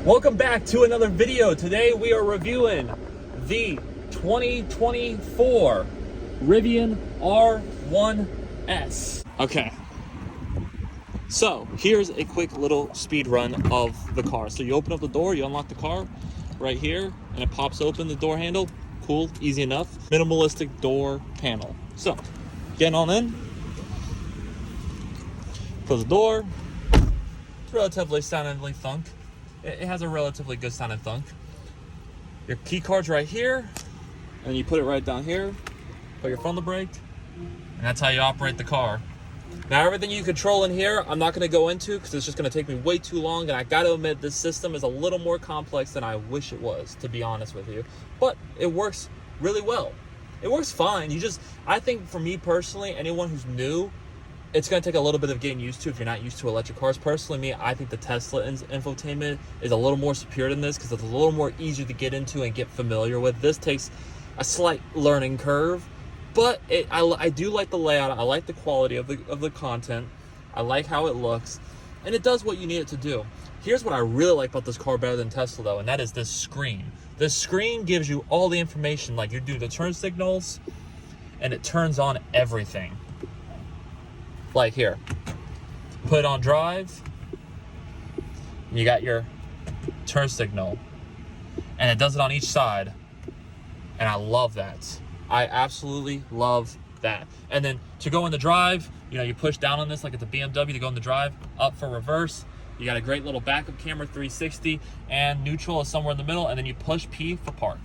Welcome back to another video. Today we are reviewing the 2024 Rivian R1S. Okay, so here's a quick little speed run of the car. So you open up the door, you unlock the car right here, and it pops open the door handle. Cool, easy enough. Minimalistic door panel. So, getting on in. Close the door. It's relatively soundingly thunk. It has a relatively good sounding thunk. Your key card's right here, and you put it right down here. Put your foot on the brake, and that's how you operate the car. Now, everything you control in here, I'm not going to go into because it's just going to take me way too long, and I got to admit, this system is a little more complex than I wish it was, to be honest with you. But it works really well. It works fine. I think for me personally, anyone who's new, it's going to take a little bit of getting used to if you're not used to electric cars. Personally, I think the Tesla infotainment is a little more superior than this because it's a little more easier to get into and get familiar with. This takes a slight learning curve, but I do like the layout. I like the quality of the content. I like how it looks, and it does what you need it to do. Here's what I really like about this car better than Tesla, though, and that is this screen. This screen gives you all the information, like you do the turn signals, and it turns on everything. Like here, put it on drive, you got your turn signal, and it does it on each side, and I love that. I absolutely love that. And then to go in the drive, you push down on this like it's a BMW to go in the drive, up for reverse. You got a great little backup camera, 360, and neutral is somewhere in the middle, and then you push P for park.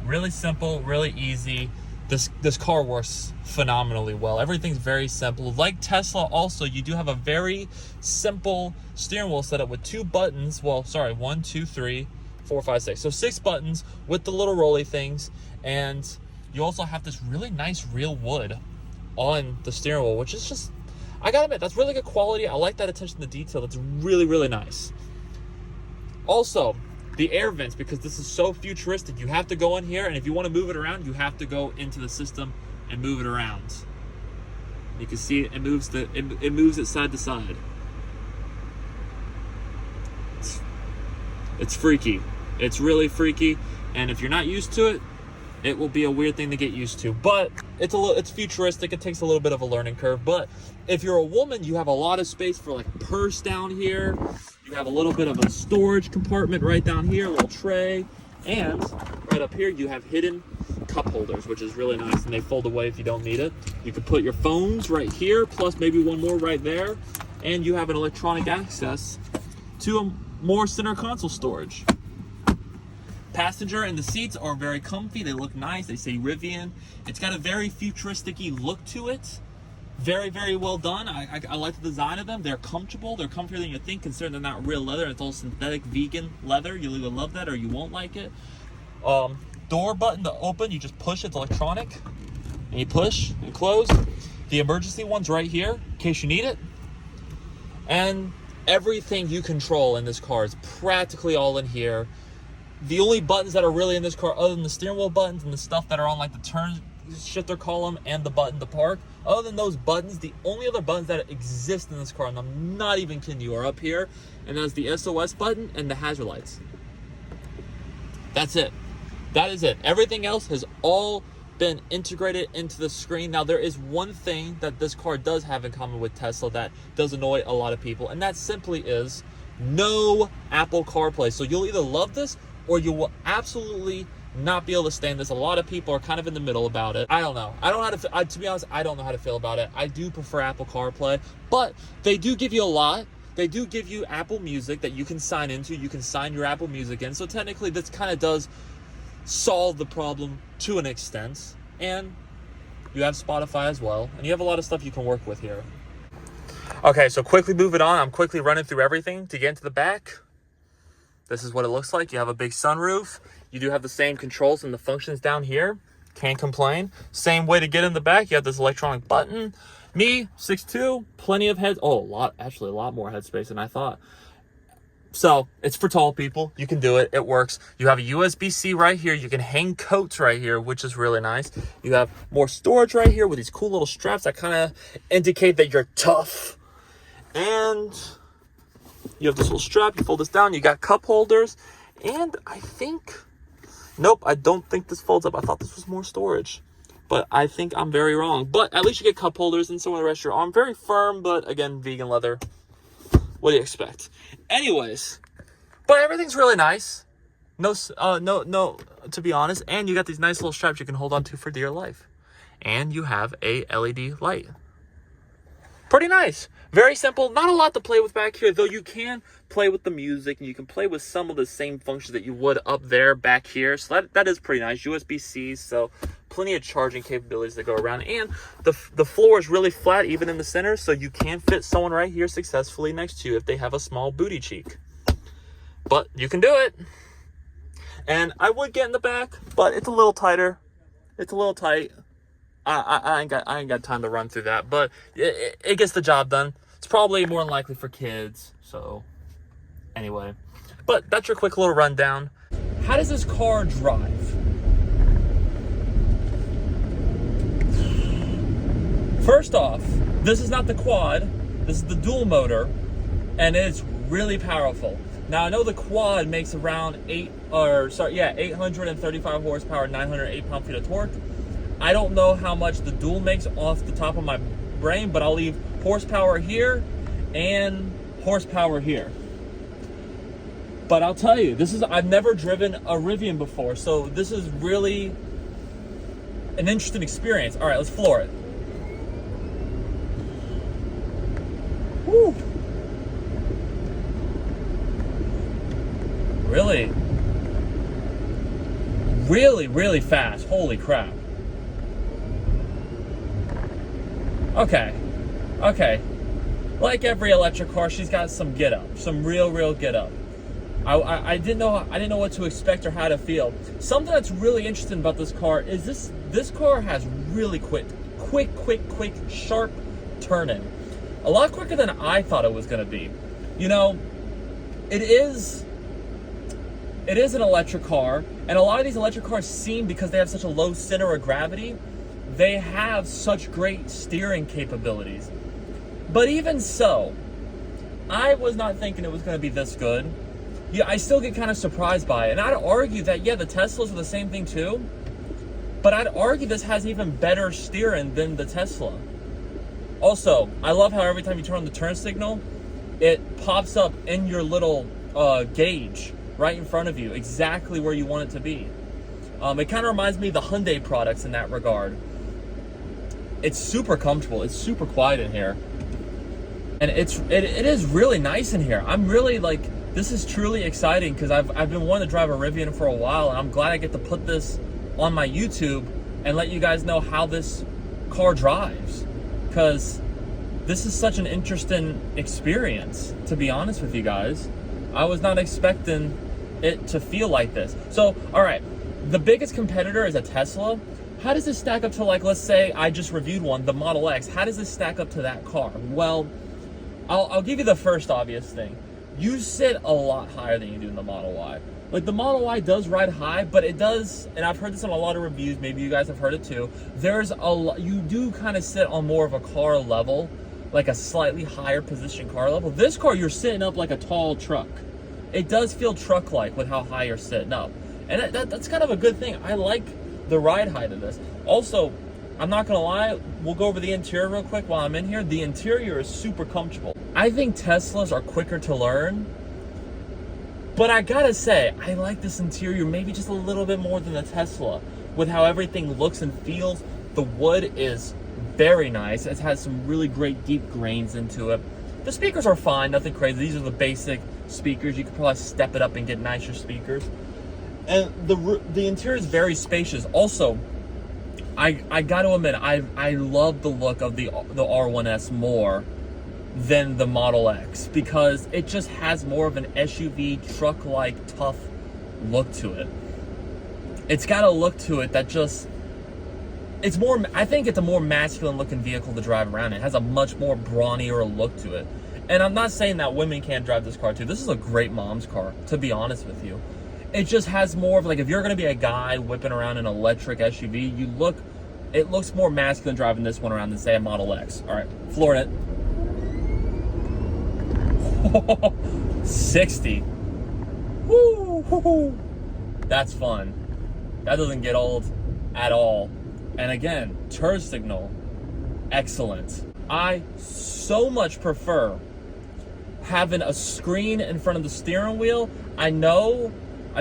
Really simple, really easy. This car works phenomenally well. Everything's very simple. Like Tesla also, you do have a very simple steering wheel setup with 2 buttons. Well, sorry, 1, 2, 3, 4, 5, 6. So 6 buttons with the little rolly things. And you also have this really nice real wood on the steering wheel, which is just, I gotta admit, that's really good quality. I like that attention to detail. That's really, really nice. Also, the air vents, because this is so futuristic, you have to go in here, and if you want to move it around, you have to go into the system and move it around. You can see it moves it side to side. It's freaky. It's really freaky, and if you're not used to it, it will be a weird thing to get used to. But it's futuristic. It takes a little bit of a learning curve. But if you're a woman, you have a lot of space for like a purse down here. You have a little bit of a storage compartment right down here, a little tray. And right up here, you have hidden cup holders, which is really nice. And they fold away if you don't need it. You can put your phones right here, plus maybe one more right there. And you have an electronic access to a more center console storage. Passenger and the seats are very comfy. They look nice. They say Rivian. It's got a very futuristic-y look to it. Very, very well done. I like the design of them. They're comfortable. They're comfier than you think, considering they're not real leather. It's all synthetic vegan leather. You'll either love that or you won't like it. Door button to open, you just push. It's electronic. And you push and close. The emergency one's right here in case you need it. And everything you control in this car is practically all in here. The only buttons that are really in this car, other than the steering wheel buttons and the stuff that are on like the turn shifter column and the button to park, other than those buttons, the only other buttons that exist in this car, and I'm not even kidding you, are up here, and that's the SOS button and the hazard lights. That's it. That is it. Everything else has all been integrated into the screen. Now, there is one thing that this car does have in common with Tesla that does annoy a lot of people, and that simply is no Apple CarPlay. So you'll either love this or you will absolutely not be able to stand this. A lot of people are kind of in the middle about it. I don't know. I don't know how to, to be honest, I don't know how to feel about it. I do prefer Apple CarPlay, but they do give you a lot. They do give you Apple Music that you can sign into. You can sign your Apple Music in. So technically, this kind of does solve the problem to an extent. And you have Spotify as well. And you have a lot of stuff you can work with here. Okay, so quickly moving on. I'm quickly running through everything to get into the back. This is what it looks like. You have a big sunroof. You do have the same controls and the functions down here. Can't complain. Same way to get in the back. You have this electronic button. Me, 6'2", plenty of head. Oh, a lot more headspace than I thought. So it's for tall people. You can do it. It works. You have a USB-C right here. You can hang coats right here, which is really nice. You have more storage right here with these cool little straps that kind of indicate that you're tough. And You have this little strap, you fold this down, you got cup holders, and I think, nope, I don't think this folds up. I thought this was more storage, but I think I'm very wrong. But at least you get cup holders and some of the rest of your arm. Very firm, but again, vegan leather. What do you expect? Anyways, but everything's really nice. No, to be honest. And you got these nice little straps you can hold on to for dear life. And you have a LED light. Pretty nice. Very simple. Not a lot to play with back here, though you can play with the music and you can play with some of the same functions that you would up there back here. So that is pretty nice. USB-C, so plenty of charging capabilities that go around. And the floor is really flat, even in the center, so you can fit someone right here successfully next to you if they have a small booty cheek. But you can do it. And I would get in the back, but it's a little tighter. It's a little tight. I ain't got time to run through that, but it gets the job done. It's probably more than likely for kids, so anyway. But that's your quick little rundown. How does this car drive? First off, this is not the quad, this is the dual motor, and it's really powerful. Now I know the quad makes around 835 horsepower, 908 pound-feet of torque. I don't know how much the dual makes off the top of my brain, but I'll leave horsepower here and horsepower here. But I'll tell you, I've never driven a Rivian before, so this is really an interesting experience. All right, let's floor it. Woo. Really, really fast. Holy crap. Okay. Like every electric car, she's got some get up, some real get up. I didn't know what to expect or how to feel. Something that's really interesting about this car is this car has really quick, sharp turning. A lot quicker than I thought it was going to be. You know, it is an electric car, and a lot of these electric cars seem, because they have such a low center of gravity, they have such great steering capabilities. But even so, I was not thinking it was going to be this good. Yeah, I still get kind of surprised by it. And I'd argue that, yeah, the Teslas are the same thing too, but I'd argue this has even better steering than the Tesla. Also, I love how every time you turn on the turn signal, it pops up in your little gauge right in front of you, exactly where you want it to be. It kind of reminds me of the Hyundai products in that regard. It's super comfortable. It's super quiet in here. And it is really nice in here. I'm really this is truly exciting because I've been wanting to drive a Rivian for a while, and I'm glad I get to put this on my YouTube and let you guys know how this car drives, because this is such an interesting experience, to be honest with you guys. I was not expecting it to feel like this. So, all right, the biggest competitor is a Tesla. How does this stack up to, let's say I just reviewed one, the Model X. How does this stack up to that car? Well, I'll give you the first obvious thing. You sit a lot higher than you do in the Model Y. The Model Y does ride high, but it does, and I've heard this on a lot of reviews, maybe you guys have heard it too, you do kind of sit on more of a car level, like a slightly higher position car level. This car, you're sitting up like a tall truck. It does feel truck-like with how high you're sitting up. And that's kind of a good thing. I like the ride height of this. Also, I'm not gonna lie, we'll go over the interior real quick while I'm in here. The interior is super comfortable. I think Teslas are quicker to learn, but I gotta say, I like this interior maybe just a little bit more than the Tesla, with how everything looks and feels. The wood is very nice. It has some really great deep grains into it. The speakers are fine, nothing crazy. These are the basic speakers. You could probably step it up and get nicer speakers. And the interior is very spacious. Also, I got to admit, I love the look of the R1S more than the Model X, because it just has more of an SUV truck-like tough look to it. It's got a look to it that just, it's more, I think it's a more masculine looking vehicle to drive around. It has a much more brawnier look to it. And I'm not saying that women can't drive this car too. This is a great mom's car, to be honest with you. It just has more of if you're going to be a guy whipping around an electric SUV, it looks more masculine driving this one around than, say, a Model X. All right, flooring it. 60. Woo, woo, woo. That's fun. That doesn't get old at all. And again, turn signal, excellent. I so much prefer having a screen in front of the steering wheel. I know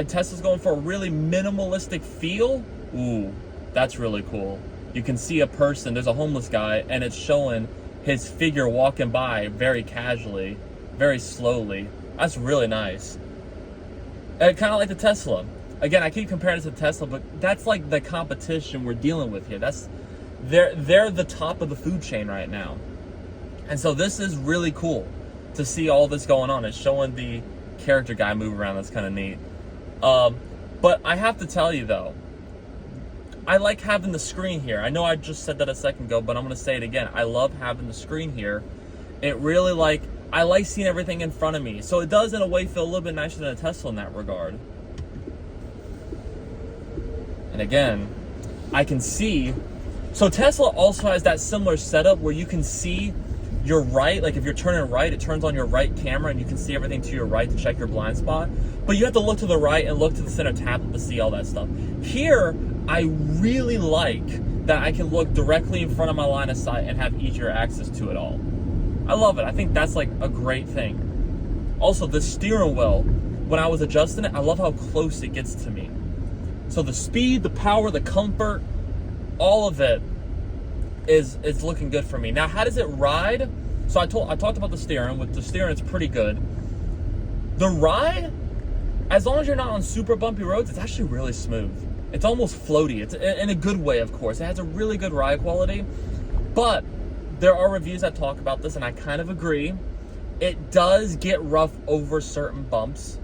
Tesla's going for a really minimalistic feel. Ooh, that's really cool. You can see a person, there's a homeless guy, and it's showing his figure walking by very casually, very slowly. That's really nice. And kind of like the Tesla. Again, I keep comparing it to Tesla, but that's like the competition we're dealing with here. They're the top of the food chain right now. And so this is really cool to see all this going on. It's showing the character guy move around. That's kind of neat. But I have to tell you though, I like having the screen here. I know I just said that a second ago, but I'm going to say it again. I love having the screen here. It really I like seeing everything in front of me. So it does in a way feel a little bit nicer than a Tesla in that regard. And again, I can see, so Tesla also has that similar setup where you can see your right, like if you're turning right, it turns on your right camera and you can see everything to your right to check your blind spot. But you have to look to the right and look to the center tablet to see all that stuff. Here, I really like that I can look directly in front of my line of sight and have easier access to it all. I love it. I think that's like a great thing. Also, the steering wheel, when I was adjusting it, I love how close it gets to me. So the speed, the power, the comfort, all of it is looking good for me. Now, how does it ride? So I talked about the steering. With the steering, it's pretty good. The ride, as long as you're not on super bumpy roads, it's actually really smooth. It's almost floaty. It's in a good way, of course. It has a really good ride quality. But there are reviews that talk about this, and I kind of agree. It does get rough over certain bumps.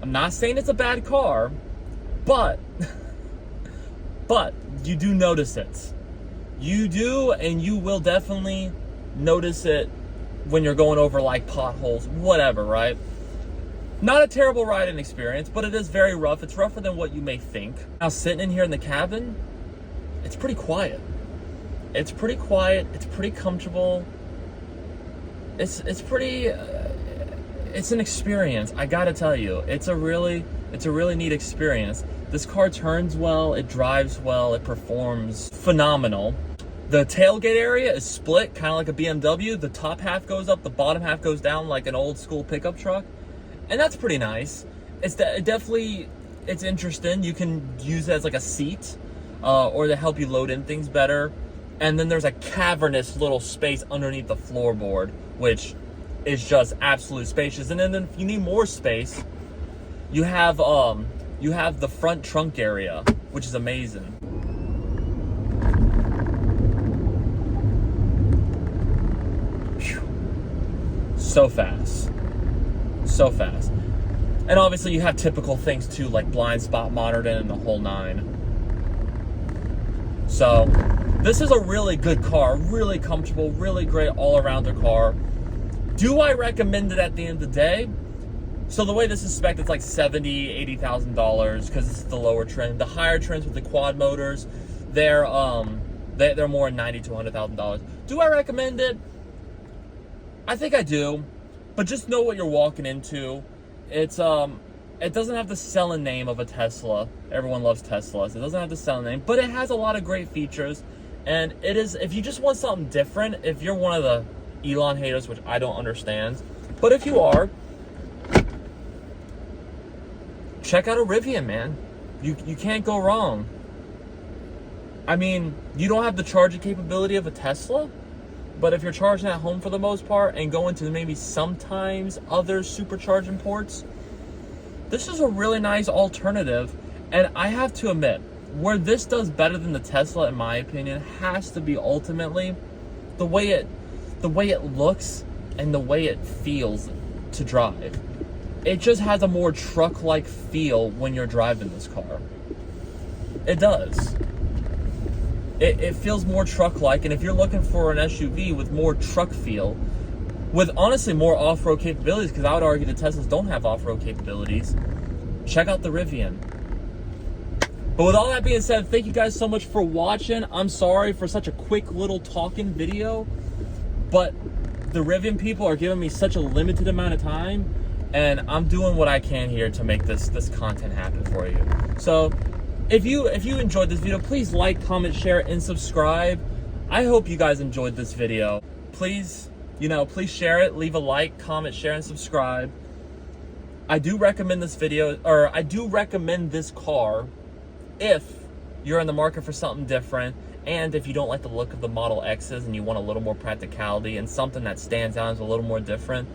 I'm not saying it's a bad car, but you do notice it. You do, and you will definitely notice it when you're going over like potholes, whatever, right? Not a terrible riding experience, but it is very rough. It's rougher than what you may think. Now, sitting in here in the cabin, it's pretty quiet. It's pretty quiet. It's pretty comfortable. It's pretty. It's an experience. I gotta tell you, it's a really neat experience. This car turns well. It drives well. It performs phenomenal. The tailgate area is split, kind of like a BMW. The top half goes up, the bottom half goes down, like an old school pickup truck, and that's pretty nice. It's interesting. You can use it as like a seat, or to help you load in things better. And then there's a cavernous little space underneath the floorboard, which is just absolute spacious. And then if you need more space, you have the front trunk area, which is amazing. Whew. So fast. So fast. And obviously you have typical things too, like blind spot monitoring and the whole nine. So this is a really good car, really comfortable, really great all-arounder car. Do I recommend it at the end of the day? So the way this is spec'd, it's like $70,000, $80,000 because it's the lower trim. The higher trims with the quad motors, they're more $90,000 to $100,000. Do I recommend it? I think I do, but just know what you're walking into. It doesn't have the selling name of a Tesla. Everyone loves Teslas. It doesn't have the selling name, but it has a lot of great features. And it is, if you just want something different, if you're one of the Elon haters, which I don't understand, but if you are, check out a Rivian, man. You can't go wrong. I mean, you don't have the charging capability of a Tesla, but if you're charging at home for the most part and going to maybe sometimes other supercharging ports, this is a really nice alternative. And I have to admit, where this does better than the Tesla, in my opinion, has to be ultimately the way it looks and the way it feels to drive. It just has a more truck-like feel when you're driving this car. It does. It feels more truck-like, and if you're looking for an SUV with more truck feel, with honestly more off-road capabilities, because I would argue the Teslas don't have off-road capabilities, check out the Rivian. But with all that being said, thank you guys so much for watching. I'm sorry for such a quick little talking video, but the Rivian people are giving me such a limited amount of time. and I'm doing what I can here to make this content happen for you. So if you enjoyed this video, please like, comment, share, and subscribe. I hope you guys enjoyed this video. Please, please share it, leave a like, comment, share, and subscribe. I do recommend this video, or I do recommend this car if you're in the market for something different, and if you don't like the look of the Model X's and you want a little more practicality and something that stands out as a little more different.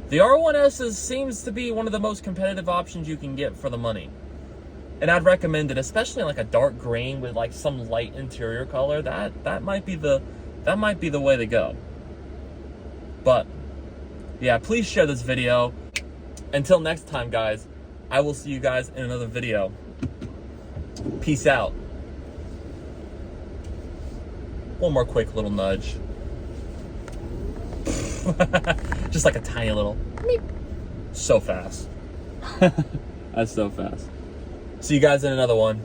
The R1S seems to be one of the most competitive options you can get for the money. And I'd recommend it, especially like a dark green with like some light interior color. That might be the way to go. But yeah, please share this video. Until next time, guys, I will see you guys in another video. Peace out. One more quick little nudge. Just like a tiny little meep. So fast. That's so fast. See you guys in another one.